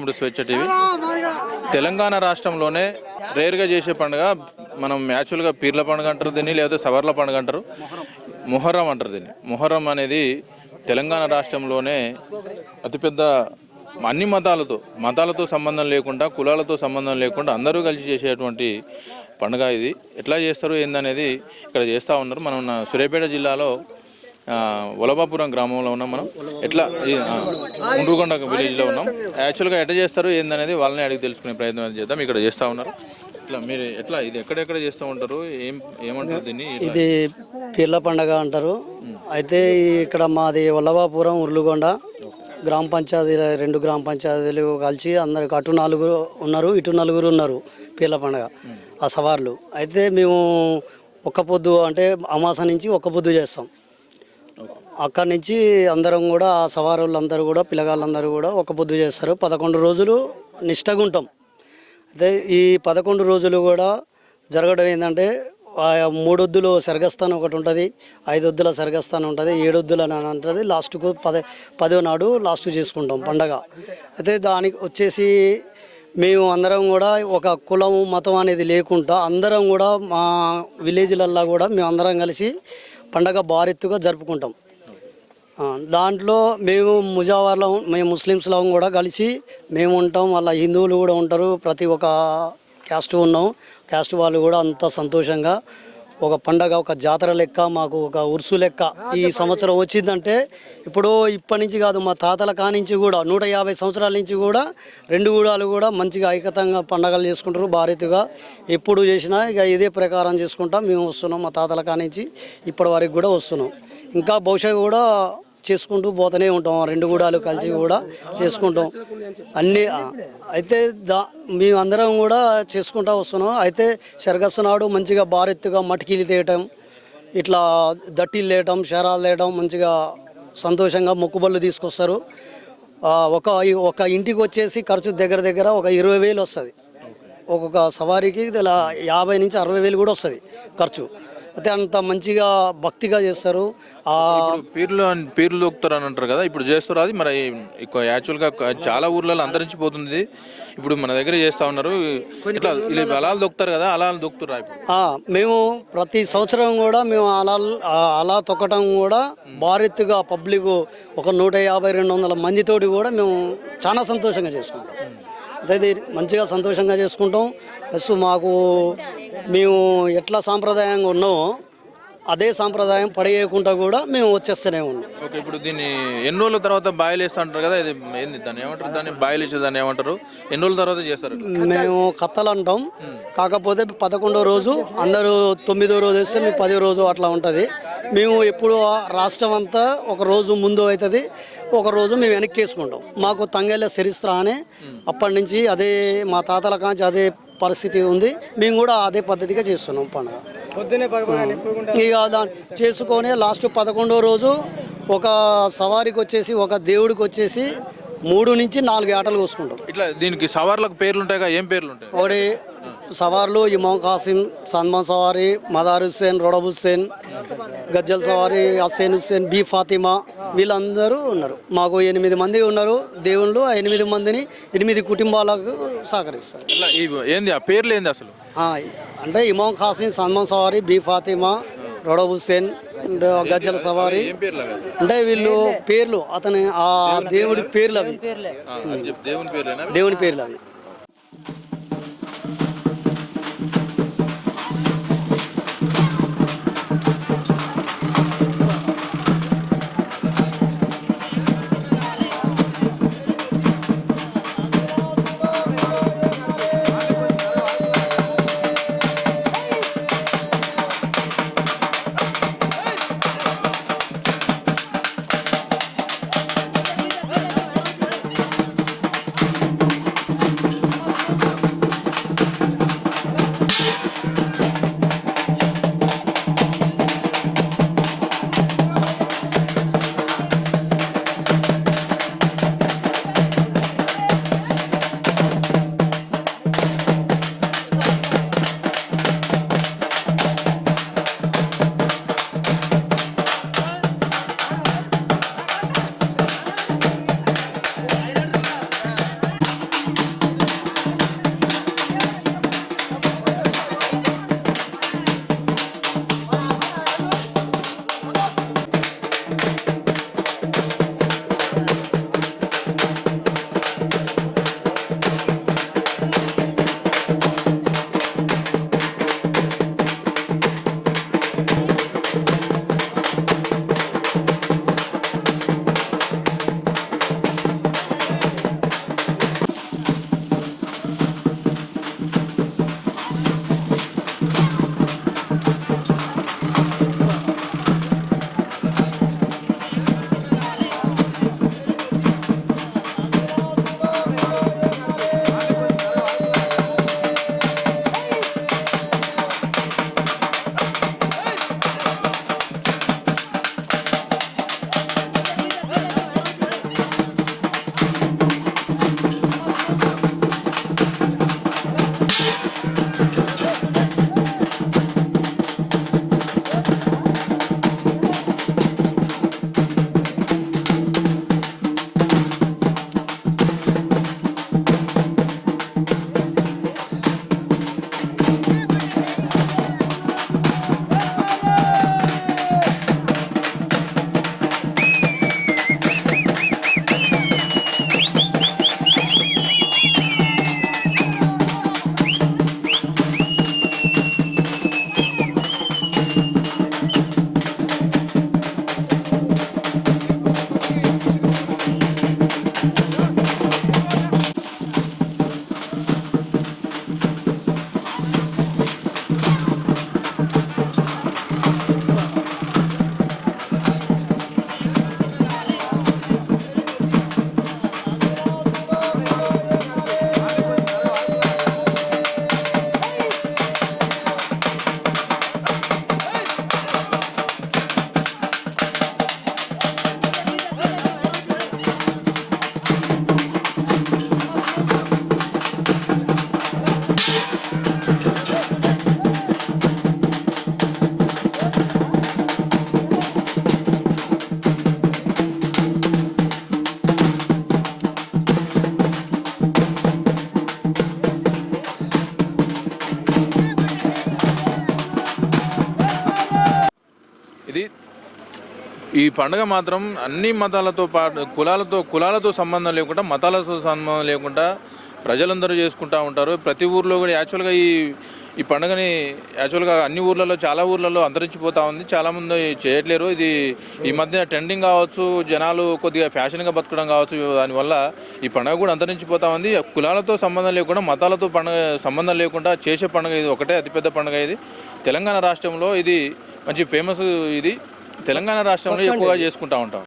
Welcome to స్వేచ్ఛ TV. Telangana రాష్ట్రంలోనే రేర్గా చేసే పండుగ మనం యాక్చువల్గా పీర్ల పండుగ అంటారు దీన్ని, లేకపోతే సవర్ల పండుగ అంటారు, మొహర్రం అంటారు దీన్ని. మొహర్రం అనేది తెలంగాణ రాష్ట్రంలోనే అతిపెద్ద అన్ని మతాలతో సంబంధం లేకుండా, కులాలతో సంబంధం లేకుండా అందరూ కలిసి చేసేటువంటి పండుగ ఇది. ఎట్లా చేస్తారు ఏందనేది ఇక్కడ చేస్తూ ఉన్నారు. మనం సూర్యాపేట జిల్లాలో వలభాపురం గ్రామంలో ఉన్నాం. మనం ఎట్లా ఉండ్రుగొండ విలేజ్లో ఉన్నాం. యాక్చువల్గా ఎట్లా చేస్తారు ఏందనేది వాళ్ళని అడిగి తెలుసుకునే ప్రయత్నం చేద్దాం. ఇక్కడ చేస్తూ ఉన్నారు. ఇట్లా మీరు ఎట్లా ఇది ఎక్కడెక్కడ చేస్తూ ఉంటారు, ఏమంటారు దీన్ని? ఇది పీర్ల పండగ అంటారు. అయితే ఇక్కడ మాది వల్లభాపురం ఉర్లుగొండ గ్రామ పంచాయతీలు, 2 గ్రామ పంచాయతీలు కలిసి అందరికి అటు 4 ఉన్నారు, ఇటు 4 ఉన్నారు పీర్ల పండగ ఆ సవార్లు. అయితే మేము ఒక్క పొద్దు అంటే అమాస నుంచి ఒక్క పొద్దు చేస్తాం. అక్కడి నుంచి అందరం కూడా ఆ సవారులందరూ కూడా పిల్లగాళ్ళందరూ కూడా ఒక్క పొద్దు చేస్తారు. 11 రోజులు నిష్టగా ఉంటాం. అయితే ఈ 11 రోజులు కూడా జరగడం ఏంటంటే 3 ఒద్దులు సర్గస్థానం ఒకటి ఉంటుంది, 5 ఒద్దుల సర్గస్థానం ఉంటుంది, 7 ఒద్దులు అని ఉంటుంది. లాస్ట్కు 10వ నాడు లాస్ట్ చేసుకుంటాం పండగ. అయితే దానికి వచ్చేసి మేము అందరం కూడా ఒక కులం మతం అనేది లేకుండా అందరం కూడా మా విలేజ్లల్లో కూడా మేము అందరం కలిసి పండగ భారెత్తుగా జరుపుకుంటాం. దాంట్లో మేము ముజావర్లో మేము ముస్లిమ్స్లో కూడా కలిసి మేము ఉంటాం, వాళ్ళ హిందువులు కూడా ఉంటారు. ప్రతి ఒక్క క్యాస్ట్ ఉన్నాం. క్యాస్ట్ వాళ్ళు కూడా అంత సంతోషంగా ఒక పండగ, ఒక జాతర లెక్క, మాకు ఒక ఉర్సు లెక్క ఈ సంవత్సరం వచ్చిందంటే ఇప్పటి నుంచి కాదు, మా తాతల కానించి కూడా 150 సంవత్సరాల నుంచి కూడా 2 గూడాలు కూడా మంచిగా ఐకతంగా పండగలు చేసుకుంటారు భారీగా. ఎప్పుడు చేసినా ఇక ఇదే ప్రకారం చేసుకుంటా మేము వస్తున్నాం. మా తాతల కానించి ఇప్పటి వరకు కూడా వస్తున్నాం. ఇంకా భవిష్యత్తు కూడా చేసుకుంటూ పోతూనే ఉంటాం. 2 గూడాలు కలిసి కూడా చేసుకుంటాం అన్నీ. అయితే మేమందరం కూడా చేసుకుంటూ వస్తున్నాం. అయితే సర్గస్సు నాడు మంచిగా భారెత్తుగా మట్టికీలు తేయటం, ఇట్లా దట్టీలు తేయటం, శరాలు తేయటం, మంచిగా సంతోషంగా మొక్కుబళ్ళు తీసుకొస్తారు. ఒక ఇంటికి వచ్చేసి ఖర్చు దగ్గర ఒక 20,000 వస్తుంది. ఒక్కొక్క సవారీకి 50 నుంచి 60,000 కూడా వస్తుంది ఖర్చు. అయితే అంత మంచిగా భక్తిగా చేస్తారు. పీర్లు దొక్కుతారు అని అంటారు కదా, ఇప్పుడు చేస్తారు. అది మరి యాక్చువల్గా చాలా ఊర్లలో అంతరించిపోతుంది. ఇప్పుడు మన దగ్గర చేస్తూ ఉన్నారు. ఇట్లా అలాలు దొక్కుతారు కదా, అలాలు దొక్కుతారు. మేము ప్రతి సంవత్సరం కూడా మేము అలా తొక్కటం కూడా భారీగా పబ్లిక్ ఒక 150-200 మందితోటి కూడా మేము చాలా సంతోషంగా చేసుకుంటాం. అదే మంచిగా సంతోషంగా చేసుకుంటాం. ప్లస్ మేము ఎట్లా సాంప్రదాయంగా ఉన్నామో అదే సాంప్రదాయం పడేయకుండా కూడా మేము వచ్చేస్తూనే ఉన్నాం. ఓకే, ఇప్పుడు దీన్ని ఎన్ని రోజుల తర్వాత బాయిల్ వేస్తూ అంటారు కదా, ఇది ఏంది దాన్ని ఏమంటారు? దాన్ని బాయిల్ వేసేదాన్ని ఏమంటారు? ఎన్ని రోజుల తర్వాత చేస్తారు? మేము కత్తలు అంటాం. కాకపోతే 11వ రోజు అందరూ 9వ రోజు వేస్తే మేము 10వ రోజు అట్లా ఉంటుంది. మేము ఎప్పుడు రాష్ట్రం అంతా ఒక రోజు ముందు అవుతుంది, ఒక రోజు మేము వెనక్కి వేసుకుంటాం. మాకు తంగేళ్ళ చరిత్ర అని అప్పటి నుంచి అదే మా తాతల కాంచి అదే పరిస్థితి ఉంది. మేము కూడా అదే పద్ధతిగా చేస్తున్నాం పండుగ. ఇక దాన్ని చేసుకొని లాస్ట్ 11వ రోజు ఒక సవారికి వచ్చేసి ఒక దేవుడికి వచ్చేసి 3 నుంచి 4 ఆటలు కోసుకుంటాం. ఇట్లా దీనికి సవార్లకు పేర్లు ఉంటాయి. ఏం పేర్లు ఉంటాయి? ఒకటి సవార్లు ఇమాం కాసిం, సల్మాన్ సవారీ, మదార్ హుస్సేన్, రొడబ్ హుస్సేన్, గజ్జల్ సవారీ, హస్సేన్ హుస్సేన్, బి ఫాతిమా, వీళ్ళందరూ ఉన్నారు. మాకు 8 మంది ఉన్నారు దేవుళ్ళు. 8 మందిని 8 కుటుంబాలకు సహకరిస్తారు. ఏంది ఆ పేర్లు ఏంది అసలు? అంటే ఇమాం కాసిం, సల్మాన్ సవారీ, బి ఫాతిమా, రొడబ్ హుస్సేన్, గజ్జల సవారీ అంటే వీళ్ళు పేర్లు, అతని ఆ దేవుడి పేర్లు అవి, దేవుని పేర్లు అవి. ఇది ఈ పండుగ మాత్రం అన్ని మతాలతో పాటు కులాలతో సంబంధం లేకుండా మతాలతో సంబంధం లేకుండా ప్రజలందరూ చేసుకుంటూ ఉంటారు. ప్రతి ఊర్లో కూడా యాక్చువల్గా ఈ పండుగని యాక్చువల్గా అన్ని ఊర్లలో చాలా ఊర్లలో అంతరించిపోతూ ఉంది. చాలామంది చేయట్లేరు. ఇది ఈ మధ్య ట్రెండింగ్ కావచ్చు, జనాలు కొద్దిగా ఫ్యాషన్గా బతకడం కావచ్చు, దానివల్ల ఈ పండుగ కూడా అంతరించిపోతూ ఉంది. కులాలతో సంబంధం లేకుండా మతాలతో పండుగ సంబంధం లేకుండా చేసే పండుగ ఇది ఒకటే అతిపెద్ద పండుగ. ఇది తెలంగాణ రాష్ట్రంలో ఇది మంచి ఫేమస్. ఇది తెలంగాణ రాష్ట్రంలో ఎక్కువగా చేసుకుంటూ ఉంటాం.